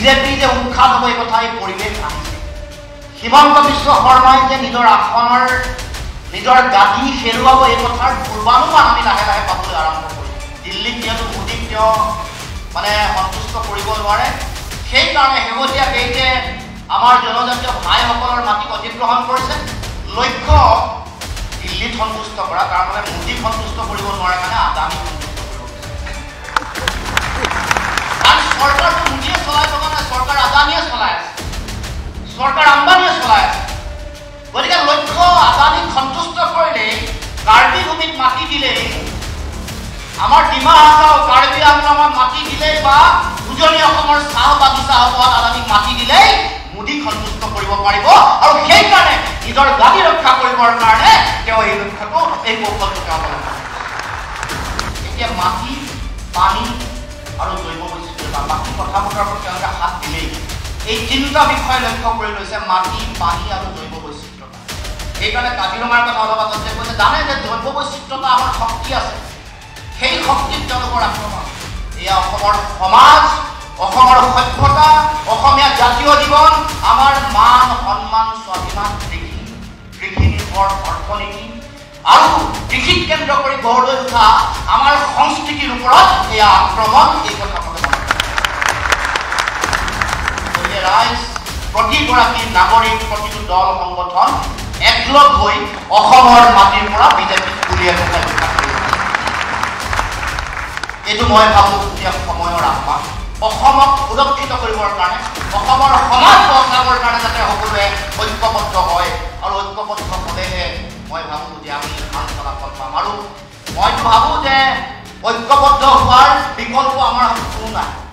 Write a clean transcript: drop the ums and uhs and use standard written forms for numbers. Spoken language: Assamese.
বিজেপি যে উৎখাত হ'ব এই কথা এই পৰিৱেশ আহিছে হিমন্ত বিশ্ব শৰ্মাই যে নিজৰ আসনৰ নিজৰ গাদী হেৰুৱাব এই কথাৰ পূৰ্বানুমান আমি লাহে লাহে পাবলৈ আৰম্ভ কৰিম দিল্লীত যিহেতু মোদীক তেওঁ মানে সন্তুষ্ট কৰিব নোৱাৰে সেইকাৰণে শেহতীয়াকৈ যে আমাৰ জনজাতীয় ভাইসকলৰ মাটিক অধিগ্ৰহণ কৰিছে লক্ষ্য দিল্লীত সন্তুষ্ট কৰা তাৰ মানে মোদীক সন্তুষ্ট কৰিব নোৱাৰে কাৰণে আদানী সন্তুষ্ট কৰিব কাৰণ চৰকাৰটো মোদীয়ে চলাই থকা নাই চৰকাৰ আদানীয়ে চলাই আছে চৰকাৰ আম্বানীয়ে চলাই আছে গতিকে লক্ষ্য আদানীক সন্তুষ্ট কৰিলে কাৰ্বি ভূমিত মাটি দিলেই আমাৰ ডিমা হাছাও কাৰ্বি আংলঙত মাটি দিলেই বা উজনি অসমৰ চাহ বাগিচা হবোৱাত আদানীক মাটি দিলেই মোদীক সন্তুষ্ট কৰিব পাৰিব আৰু সেইকাৰণে নিজৰ গাদী ৰক্ষা কৰিবৰ কাৰণে তেওঁ এই লক্ষ্যটো এই কৌশলটো তেওঁ অৱলম্বন কৰে এতিয়া মাটি পানী আৰু জৈৱ বৈচিত্ৰ্য বা বাকী কথা বতৰাৰ পৰা তেওঁলোকে হাত দিলেই এই তিনিটা বিষয় লক্ষ্য কৰি লৈছে মাটি পানী আৰু জৈৱ বৈচিত্ৰ্যতা সেইকাৰণে কাজিৰঙাৰ কথা অলপ আগতে কৈছে জানে যে জৈৱ বৈচিত্ৰ্যতা আমাৰ শক্তি আছে সেই শক্তিত তেওঁলোকৰ আক্ৰমণ এয়া অসমৰ সমাজ অসমৰ সভ্যতা অসমীয়া জাতীয় জীৱন আমাৰ মান সন্মান স্বাভিমান কৃষি নিৰ্ভৰ অৰ্থনীতি আৰু কৃষিক কেন্দ্ৰ কৰি গঢ় লৈ উঠা আমাৰ সংস্কৃতিৰ ওপৰত এয়া আক্ৰমণ এই কথা ৰাইজ প্ৰতিগৰাকী নাগৰিক প্ৰতিটো দল সংগঠন একলগ হৈ অসমৰ মাটিৰ পৰা বিজেপিক উলিয়াই পঠাই এইটো মই ভাবোঁ যে সময়ৰ আহ্বান অসমক সুৰক্ষিত কৰিবৰ কাৰণে অসমৰ সমাজ বচাবৰ কাৰণে যাতে সকলোৱে ঐক্যবদ্ধ হয় আৰু ঐক্যবদ্ধ হ'লেহে মই ভাবোঁ যে আমি ভাল ফলাফল পাম আৰু মইতো ভাবোঁ যে ঐক্যবদ্ধ হোৱাৰ বিকল্প আমাৰ কোনো নাই